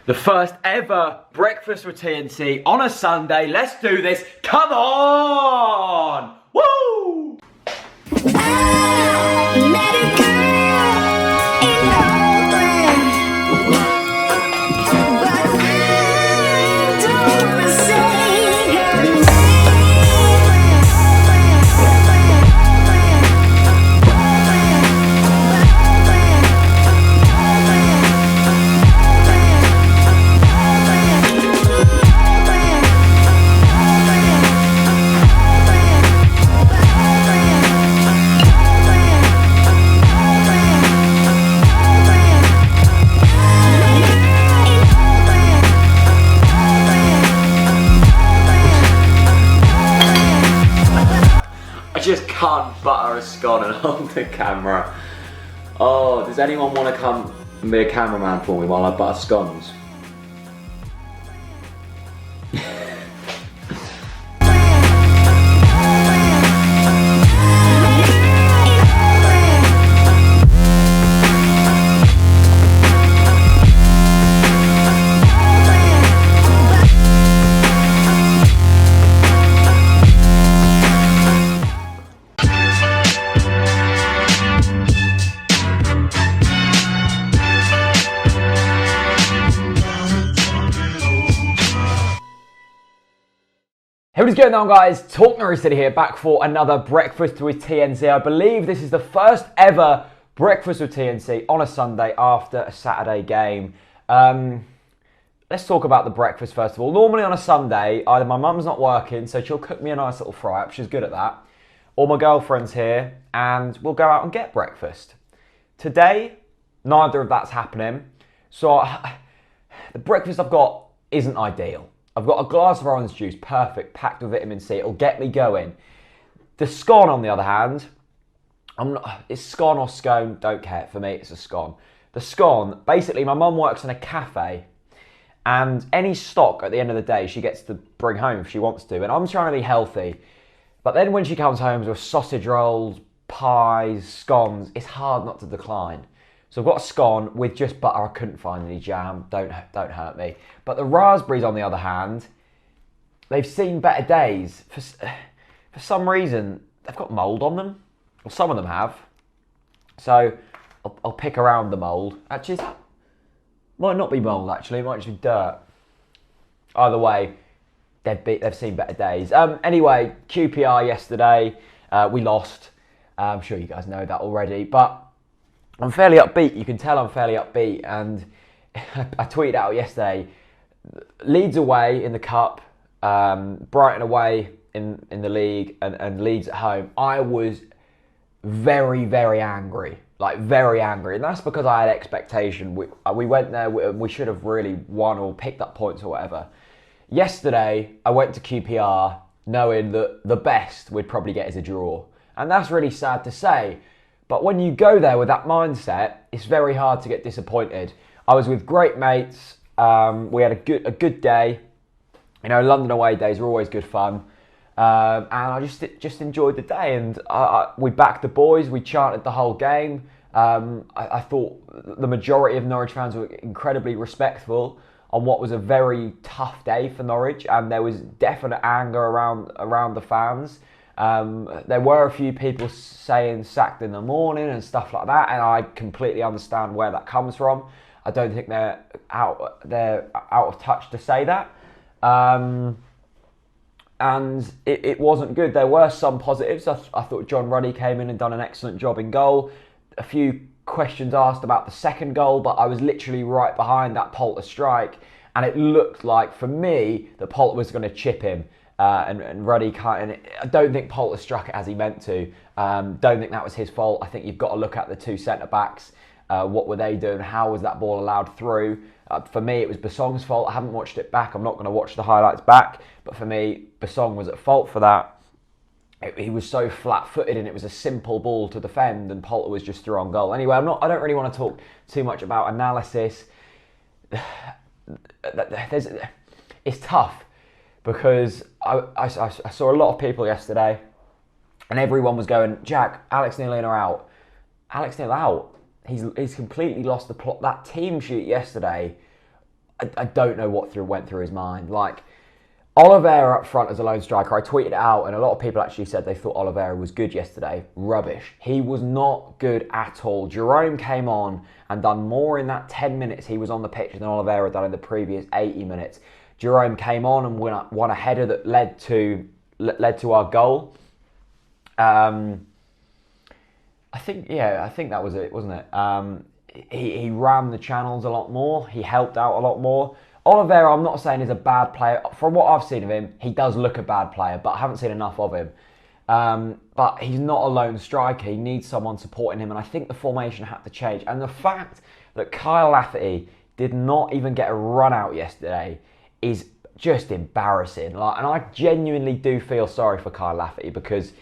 The first ever breakfast with TNC on a Sunday. Let's do this. Come on! Woo! Just can't butter a scone and hold the camera. Oh, does anyone want to come and be a cameraman for me while I butter scones? Hey, what is going on, guys? TalkNorwichCity here, back for another Breakfast with TNC. I believe this is the first ever Breakfast with TNC on a Sunday after a Saturday game. Let's talk about the breakfast first of all. Normally on a Sunday, either my mum's not working, so she'll cook me a nice little fry-up, she's good at that, or my girlfriend's here, and we'll go out and get breakfast. Today, neither of that's happening, so the breakfast I've got isn't ideal. I've got a glass of orange juice, perfect, packed with vitamin C. It'll get me going. The scone, on the other hand, it's scone or scone, don't care. For me, it's a scone. The scone, basically, my mum works in a cafe, and any stock at the end of the day, she gets to bring home if she wants to. And I'm trying to be healthy, but then when she comes home with sausage rolls, pies, scones, it's hard not to decline. So I've got a scone with just butter. I couldn't find any jam. Don't hurt me. But the raspberries, on the other hand, they've seen better days. For some reason, they've got mould on them. Well, some of them have. So I'll pick around the mould. Actually, might not be mould, actually. It might just be dirt. Either way, they've seen better days. Anyway, QPR yesterday, we lost. I'm sure you guys know that already. But I'm fairly upbeat. You can tell I'm fairly upbeat, and I tweeted out yesterday, Leeds away in the cup, Brighton away in the league, and Leeds at home. I was very, very angry, like very angry, and that's because I had expectation. We went there, we should have really won or picked up points or whatever. Yesterday, I went to QPR knowing that the best we'd probably get is a draw, and that's really sad to say. But when you go there with that mindset, it's very hard to get disappointed. I was with great mates. We had a good day. You know, London away days are always good fun. And I just enjoyed the day. And we backed the boys. We chanted the whole game. I thought the majority of Norwich fans were incredibly respectful on what was a very tough day for Norwich. And there was definite anger around the fans. There were a few people saying sacked in the morning and stuff like that, and I completely understand where that comes from. I don't think they're out of touch to say that. And it wasn't good. There were some positives. I thought John Ruddy came in and done an excellent job in goal. A few questions asked about the second goal, but I was literally right behind that Poulter strike, and it looked like, for me, that Poulter was going to chip him. And Ruddy can't. And I don't think Poulter struck it as he meant to. Don't think that was his fault. I think you've got to look at the two centre backs. What were they doing? How was that ball allowed through? For me, it was Basong's fault. I haven't watched it back. I'm not going to watch the highlights back. But for me, Basong was at fault for that. He was so flat-footed, and it was a simple ball to defend, and Poulter was just through on goal. Anyway, I don't really want to talk too much about analysis. It's tough. Because I saw a lot of people yesterday, and everyone was going, Jack, Alex Neil in or out? Alex Neil out. He's completely lost the plot. That team sheet yesterday, I don't know what went through his mind. Like, Oliveira up front as a lone striker, I tweeted it out, and a lot of people actually said they thought Oliveira was good yesterday. Rubbish. He was not good at all. Jerome came on and done more in that 10 minutes he was on the pitch than Oliveira had done in the previous 80 minutes. Jerome came on and won a header that led to our goal. I think that was it, wasn't it? He ran the channels a lot more. He helped out a lot more. Oliveira, I'm not saying he's a bad player. From what I've seen of him, he does look a bad player, but I haven't seen enough of him. But he's not a lone striker. He needs someone supporting him, and I think the formation had to change. And the fact that Kyle Lafferty did not even get a run out yesterday is just embarrassing. And I genuinely do feel sorry for Kyle Lafferty, because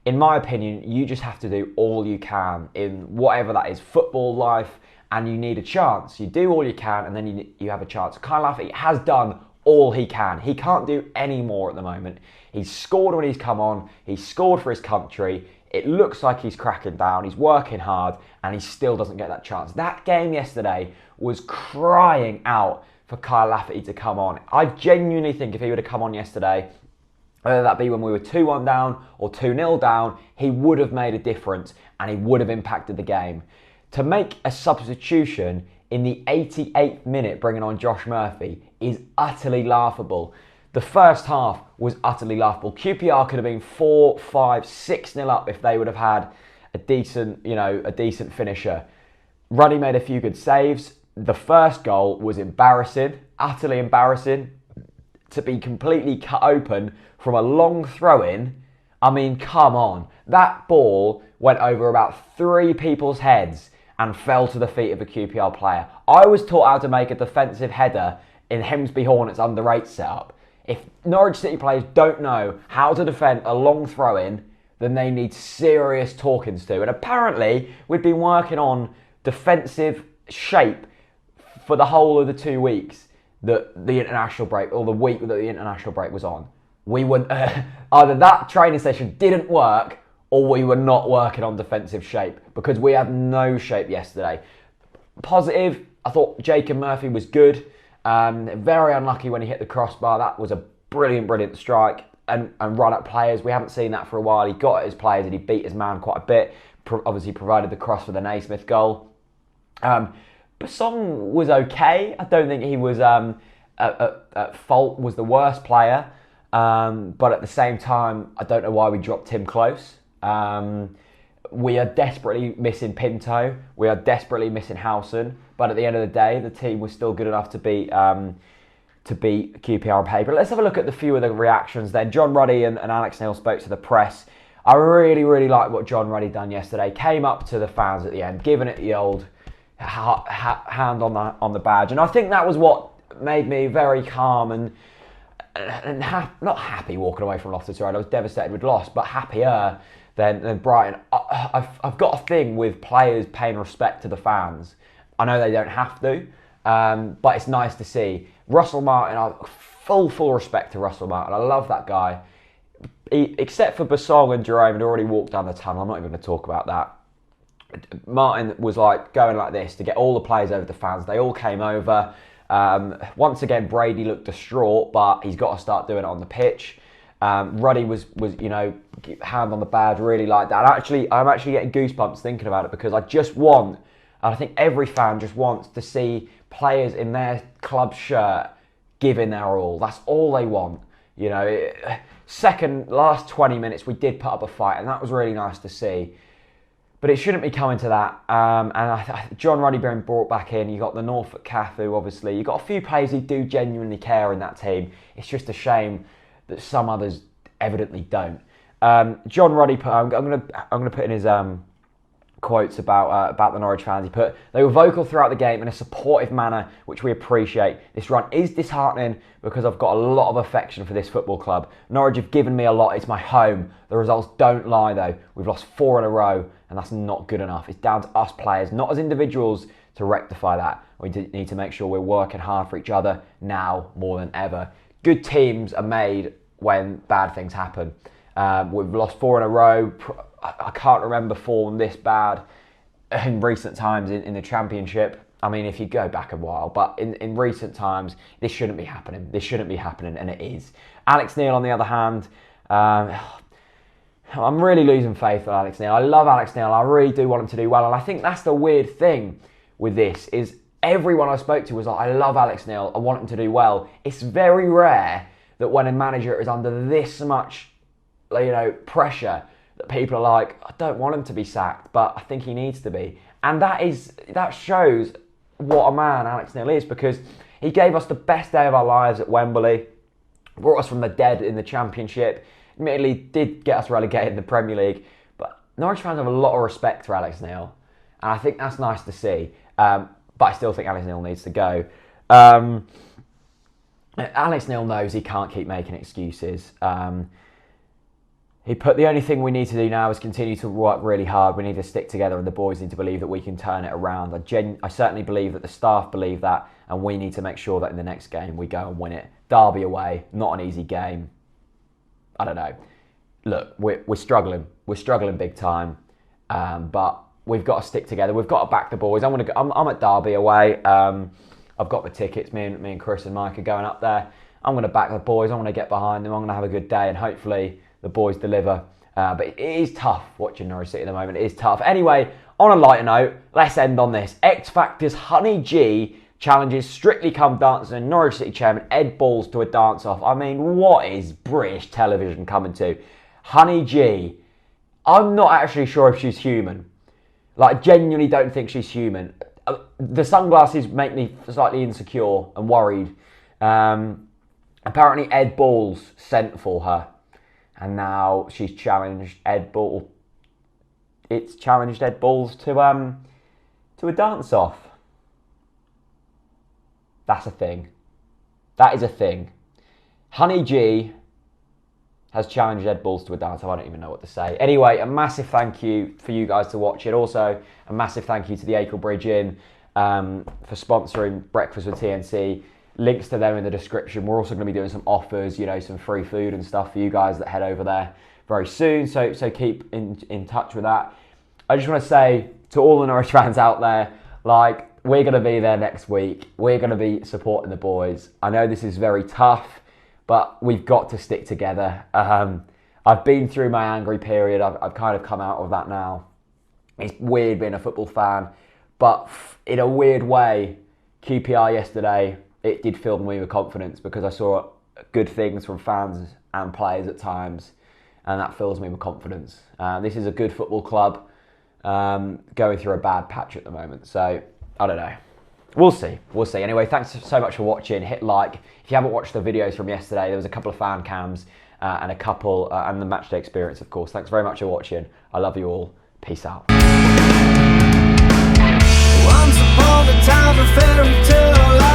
in my opinion, you just have to do all you can in whatever that is, football, life, and you need a chance. You do all you can, and then you have a chance. Kyle Lafferty has done all he can. He can't do any more at the moment. He's scored when he's come on. He's scored for his country. It looks like he's cracking down. He's working hard, and he still doesn't get that chance. That game yesterday was crying out for Kyle Lafferty to come on. I genuinely think if he would have come on yesterday, whether that be when we were 2-1 down or 2-0 down, he would have made a difference, and he would have impacted the game. To make a substitution in the 88th minute, bringing on Josh Murphy, is utterly laughable. The first half was utterly laughable. QPR could have been 4, 5, 6-0 up if they would have had a decent finisher. Ruddy made a few good saves. The first goal was embarrassing, utterly embarrassing. To be completely cut open from a long throw-in, I mean, come on. That ball went over about 3 people's heads and fell to the feet of a QPR player. I was taught how to make a defensive header in Hemsby Hornets under 8 setup. If Norwich City players don't know how to defend a long throw-in, then they need serious talkings to. And apparently, we'd been working on defensive shape for the whole of the 2 weeks that the international break, or the week that the international break was on. We were either that training session didn't work, or we were not working on defensive shape, because we had no shape yesterday. Positive, I thought Jacob Murphy was good. Very unlucky when he hit the crossbar. That was a brilliant strike and run at players. We haven't seen that for a while. He got at his players and he beat his man quite a bit. Obviously provided the cross for the Naismith goal. Basong was okay. I don't think he was at fault, was the worst player. But at the same time, I don't know why we dropped Tim Close. We are desperately missing Pinto. We are desperately missing Howson. But at the end of the day, the team was still good enough to beat QPR on paper. Let's have a look at the few of the reactions then. John Ruddy and Alex Neil spoke to the press. I really like what John Ruddy done yesterday. Came up to the fans at the end, giving it the old hand on the badge. And I think that was what made me very calm and not happy walking away from Loftus Road. I was devastated we'd lost, but happier than Brighton. I've got a thing with players paying respect to the fans. I know they don't have to, but it's nice to see. Russell Martin, full respect to Russell Martin. I love that guy. Except for Basong and Jerome had already walked down the tunnel. I'm not even going to talk about that. Martin was like going like this to get all the players over the fans. They all came over. Once again, Brady looked distraught, but he's got to start doing it on the pitch. Ruddy was hand on the badge, really like that. I'm actually getting goosebumps thinking about it, because I think every fan just wants to see players in their club shirt giving their all. That's all they want. You know, last 20 minutes we did put up a fight, and that was really nice to see. But it shouldn't be coming to that. John Ruddy being brought back in. You got the Norfolk Cafu, obviously. You got a few players who do genuinely care in that team. It's just a shame that some others evidently don't. John Ruddy I'm going to put in his quotes about the Norwich fans. He put, "They were vocal throughout the game in a supportive manner, which we appreciate. This run is disheartening because I've got a lot of affection for this football club. Norwich have given me a lot. It's my home. The results don't lie though. We've lost 4 in a row, and that's not good enough. It's down to us players, not as individuals, to rectify that. We need to make sure we're working hard for each other now more than ever. Good teams are made when bad things happen. We've lost 4 in a row. I can't remember form this bad in recent times in the Championship. I mean, if you go back a while, but in recent times, this shouldn't be happening. This shouldn't be happening, and it is. Alex Neil, on the other hand, I'm really losing faith in Alex Neil. I love Alex Neil. I really do want him to do well, and I think that's the weird thing with this is everyone I spoke to was like, I love Alex Neil. I want him to do well. It's very rare that when a manager is under this much, pressure, that people are like, I don't want him to be sacked, but I think he needs to be. And that shows what a man Alex Neil is, because he gave us the best day of our lives at Wembley, brought us from the dead in the Championship, admittedly did get us relegated in the Premier League, but Norwich fans have a lot of respect for Alex Neil, and I think that's nice to see, but I still think Alex Neil needs to go. Alex Neil knows he can't keep making excuses. The only thing we need to do now is continue to work really hard. We need to stick together, and the boys need to believe that we can turn it around. I certainly believe that the staff believe that, and we need to make sure that in the next game we go and win it. Derby away, not an easy game. I don't know. Look, we're struggling. We're struggling big time, but we've got to stick together. We've got to back the boys. I'm at Derby away. I've got the tickets. Me and Chris and Mike are going up there. I'm going to back the boys. I'm going to get behind them. I'm going to have a good day, and hopefully the boys deliver. But it is tough watching Norwich City at the moment. It is tough. Anyway, on a lighter note, let's end on this. X Factor's Honey G challenges Strictly Come Dancing and Norwich City chairman Ed Balls to a dance-off. I mean, what is British television coming to? Honey G. I'm not actually sure if she's human. Like, genuinely don't think she's human. The sunglasses make me slightly insecure and worried. Apparently Ed Balls sent for her. And now she's challenged Ed Balls. It's challenged Ed Balls to a dance-off. That's a thing. That is a thing. Honey G has challenged Ed Balls to a dance-off. I don't even know what to say. Anyway, a massive thank you for you guys to watch it. Also, a massive thank you to the Acle Bridge Inn for sponsoring Breakfast with TNC. Links to them in the description. We're also going to be doing some offers, some free food and stuff for you guys that head over there very soon. So keep in touch with that. I just want to say to all the Norwich fans out there, we're going to be there next week. We're going to be supporting the boys. I know this is very tough, but we've got to stick together. I've been through my angry period. I've kind of come out of that now. It's weird being a football fan, but in a weird way, QPR yesterday, it did fill me with confidence because I saw good things from fans and players at times, and that fills me with confidence. This is a good football club going through a bad patch at the moment, so I don't know. We'll see. Anyway, thanks so much for watching. Hit like. If you haven't watched the videos from yesterday, there was a couple of fan cams and and the matchday experience, of course. Thanks very much for watching. I love you all. Peace out. Once upon a time, a fairy tale.